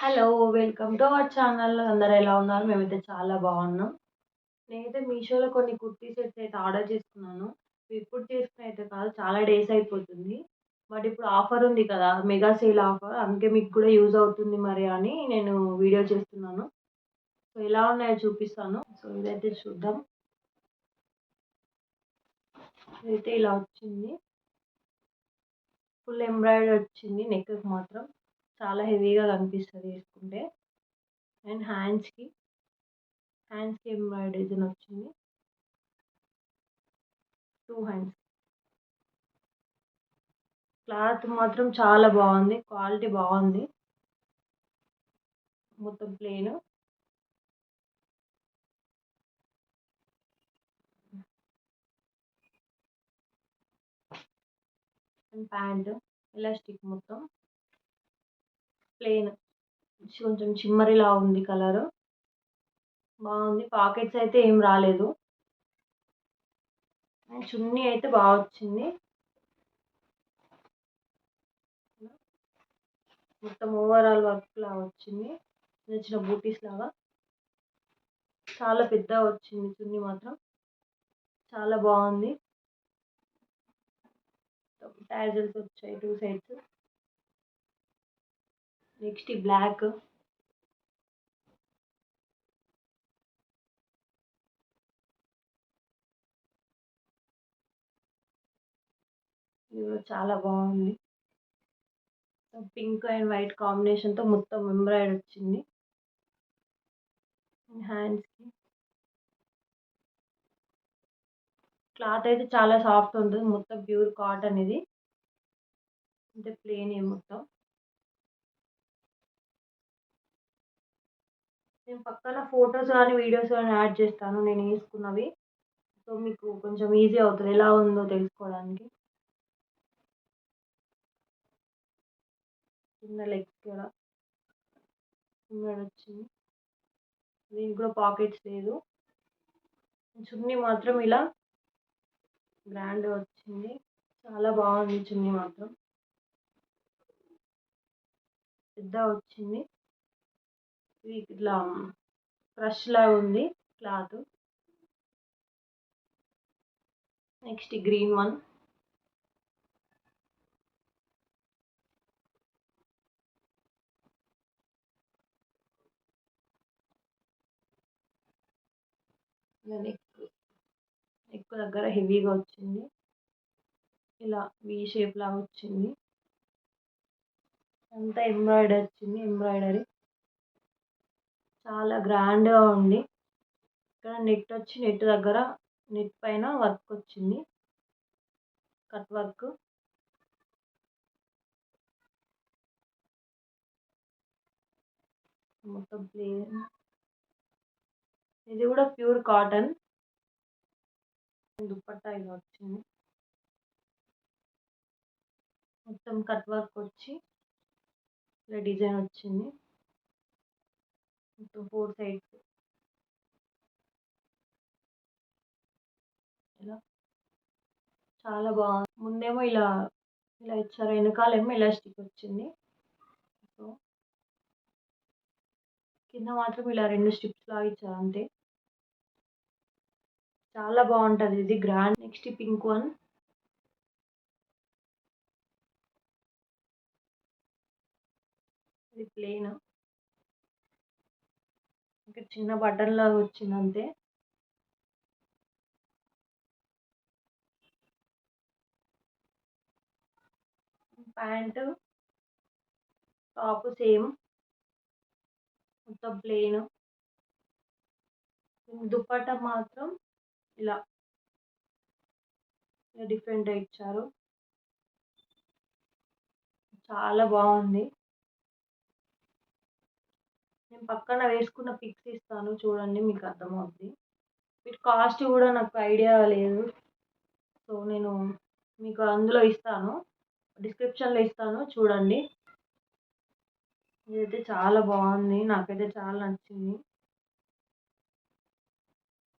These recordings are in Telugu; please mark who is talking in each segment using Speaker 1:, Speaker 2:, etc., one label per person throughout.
Speaker 1: Hello! Welcome to our channel. అందరూ ఎలా ఉన్నారు? మేమైతే చాలా బాగున్నాం. నేనైతే మీషోలో కొన్ని కుర్తీ సెట్స్ అయితే ఆర్డర్ చేసుకున్నాను. ఇప్పుడు చేసుకున్నయి అయితే కాదు, చాలా డేస్ అయిపోతుంది. బట్ ఇప్పుడు ఆఫర్ ఉంది కదా! Mega sale offer. అందుకే మీకు కూడా యూజ్ అవుతుంది మరి అని నేను వీడియో చేస్తున్నాను. సో, ఎలా ఉన్నాయో చూపిస్తాను. సో, ఇదైతే చూద్దాం. ఇదైతే ఇలా వచ్చింది. ఫుల్ ఎంబ్రాయిడరీ వచ్చింది నెక్‌కి మాత్రం. చాలా హెవీగా కనిపిస్తది ఏసుకుంటే. అండ్ హ్యాండ్స్‌కి ఎంబ్రాయిడరీ డిజైన్ వచ్చింది. 2 హ్యాండ్స్. క్లాత్ మాత్రం చాలా బాగుంది. క్వాలిటీ బాగుంది. మొత్తం ప్లెయిన్. అండ్ ప్యాంట్ ఎలాస్టిక్ మొత్తం ప్లెయిన్. కొంచెం షిమ్మరీలా ఉంది కలర్. బాగుంది. పాకెట్స్ అయితే ఏం రాలేదు. అండ్ చున్నీ అయితే బాగా వచ్చింది. మొత్తం ఓవరాల్ వర్క్ లాగా వచ్చింది. చిన్న చిన్న బూటీస్ లాగా. చాలా పెద్దగా వచ్చింది చున్నీ మాత్రం. చాలా బాగుంది. టాజల్స్ వచ్చాయి 2 సైడ్స్. నెక్స్ట్ ఈ బ్లాక్. ఇది కూడా చాలా బాగుంది. పింక్ అండ్ వైట్ కాంబినేషన్‌తో మొత్తం ఎంబ్రాయిడరీ వచ్చింది. హ్యాండ్స్‌కి. క్లాత్ అయితే చాలా సాఫ్ట్ ఉంటుంది. మొత్తం ప్యూర్ కాటన్ ఇది. అంటే ప్లెయినే మొత్తం. నేను పక్కన ఫోటోస్ గాని, వీడియోస్ గాని యాడ్ చేస్తాను నేను ఏసుకున్నవి. సో, మీకు కొంచెం ఈజీ అవుతది. ఎలా ఉందో తెలుసుకోవడానికి. కింద లెగ్స్ కూడా ఎంబ్రాయిడరీ వచ్చింది. దీనికి కూడా పాకెట్స్ లేదు. చున్నీ మాత్రం ఇలా గ్రాండ్‌గా వచ్చింది. చాలా బాగుంది చున్నీ మాత్రం. పెద్దగా వచ్చింది. ఇది ఇట్లా క్రష్ లాగా ఉంది క్లాత్. నెక్స్ట్ ఈ గ్రీన్ వన్. నెక్ దగ్గర హెవీగా వచ్చింది. ఇలా వి షేప్ లాగా వచ్చింది. అంతా ఎంబ్రాయిడరీ వచ్చింది. ఎంబ్రాయిడరీ చాలా గ్రాండ్‌గా ఉంది. ఇక్కడ నెట్ దగ్గర నెట్ పైన వర్క్ వచ్చింది. Cut work. మొత్తం ప్లెయిన్. ఇది కూడా ప్యూర్ కాటన్. దుపట్టా ఇలా వచ్చింది. మొత్తం కట్ వర్క్ వచ్చి ఇలా డిజైన్ వచ్చింది. మొత్తం 4 సైడ్స్. ఇలా చాలా బాగుంది. ముందేమో ఇలా ఇలా ఇచ్చారు. వెనకాలేమో ఎలాస్టిక్ వచ్చింది. సో, కింద మాత్రం ఇలా 2 స్ట్రిప్స్ లాగా ఇచ్చారు అంతే. చాలా బాగుంటది ఇది గ్రాండ్. నెక్స్ట్ ఈ పింక్ వన్. ఇది ప్లెయిన్. ఇక్కడ చిన్న బటన్ లాగా వచ్చింది అంతే. Pant top same. మొత్తం ప్లెయిన్. దుపట్టా మాత్రం ఇలా డిఫరెంట్‌గా ఇచ్చారు. చాలా బాగుంది. నేను పక్కన వేసుకున్న పిక్స్ ఇస్తాను చూడండి, మీకు అర్థమవుద్ది. వీటి కాస్ట్ కూడా నాకు ఐడియా లేదు. సో, నేను మీకు అందులో ఇస్తాను. డిస్క్రిప్షన్‌లో ఇస్తాను చూడండి. ఇదైతే చాలా బాగుంది. నాకైతే చాలా నచ్చింది.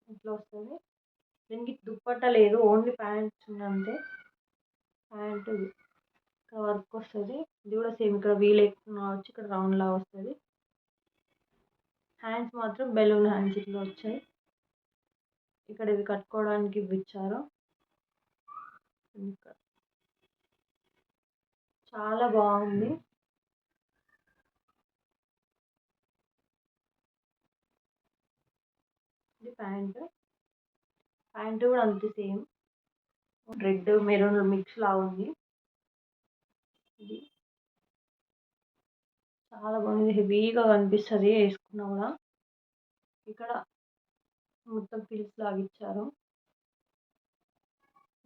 Speaker 1: ఇట్లా వస్తది. దీనికి దుపట్టా లేదు. ఓన్లీ ప్యాంట్స్ ఉంది అంతే. ప్యాంట్ ఇక్కడ వర్క్ వస్తది. ఇది కూడా సేమ్ ఇక్కడ వీ లెక్కున వచ్చి ఇక్కడ రౌండ్ లాగా వస్తది. హ్యాండ్స్ మాత్రం బెలూన్ హ్యాండ్స్ ఇట్లా వచ్చాయి. ఇక్కడ ఇవి కట్టుకోవడానికి ఇవి ఇచ్చారు. ఇంకా చాలా బాగుంది. ఇది ప్యాంట్ కూడా అంతే సేమ్ రెడ్ మెరూన్ మిక్స్ లా ఉంది. ఇది చాలా బాగుంది. హెవీగా కనిపిస్తుంది వేసుకున్నా కూడా. ఇక్కడ మొత్తం పిల్స్ లాగా ఇచ్చారు.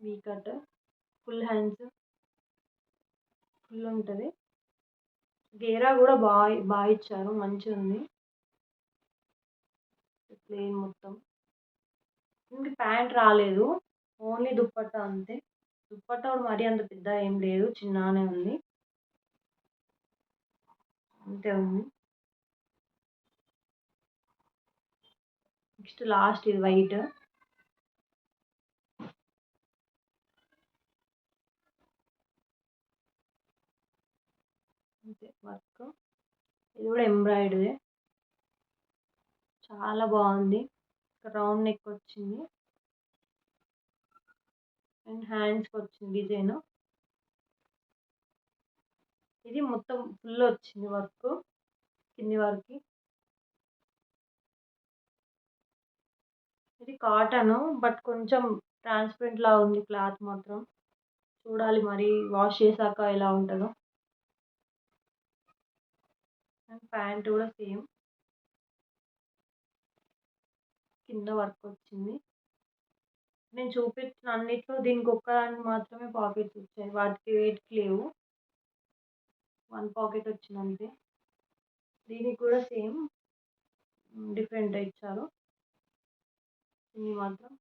Speaker 1: We cut full hands full ఉంటుంది. గేరా కూడా బాగా ఇచ్చారు, మంచిగా ఉంది. ప్లేన్ మొత్తం. ఇంక ప్యాంట్ రాలేదు, ఓన్లీ దుప్పట్టా అంతే. దుప్పట్టా కూడా మరీ అంత పెద్ద ఏం లేదు, చిన్నగానే ఉంది, అంతే ఉంది. నెక్స్ట్ లాస్ట్ ఇది వైట్. అంతే వర్క్. ఇది కూడా ఎంబ్రాయిడరీ, చాలా బాగుంది. రౌండ్ నెక్ వచ్చింది అండ్ హ్యాండ్స్కి వచ్చింది డిజైన్. ఇది మొత్తం ఫుల్ వచ్చింది వర్క్ కింది వరకు. ఇది కాటన్ బట్ కొంచెం ట్రాన్స్పరెంట్ లా ఉంది క్లాత్ మాత్రం. చూడాలి మరి వాష్ చేశాక ఎలా ఉంటుందో. అండ్ ప్యాంట్ కూడా సేమ్ కింద వర్క్ వచ్చింది. నేను చూపించిన అన్నిట్లో దీనికి ఒక్కదానికి మాత్రమే పాకెట్స్ వచ్చాయి, వాటికి వెయిట్కి లేవు. 1 పాకెట్ వచ్చింది అంతే. దీనికి కూడా సేమ్ డిఫరెంట్ ఇచ్చారు. ఇది మాత్రం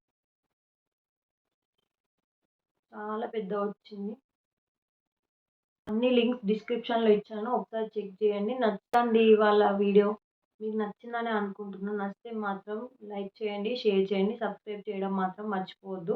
Speaker 1: చాలా పెద్ద వచ్చింది. అన్ని లింక్స్ డిస్క్రిప్షన్లో ఇచ్చాను, ఒకసారి చెక్ చేయండి. నచ్చండి వాళ్ళ వీడియో, మీకు నచ్చిందని అనుకుంటున్నాను. నచ్చితే మాత్రం లైక్ చేయండి, షేర్ చేయండి, సబ్స్క్రైబ్ చేయడం మాత్రం మర్చిపోవద్దు.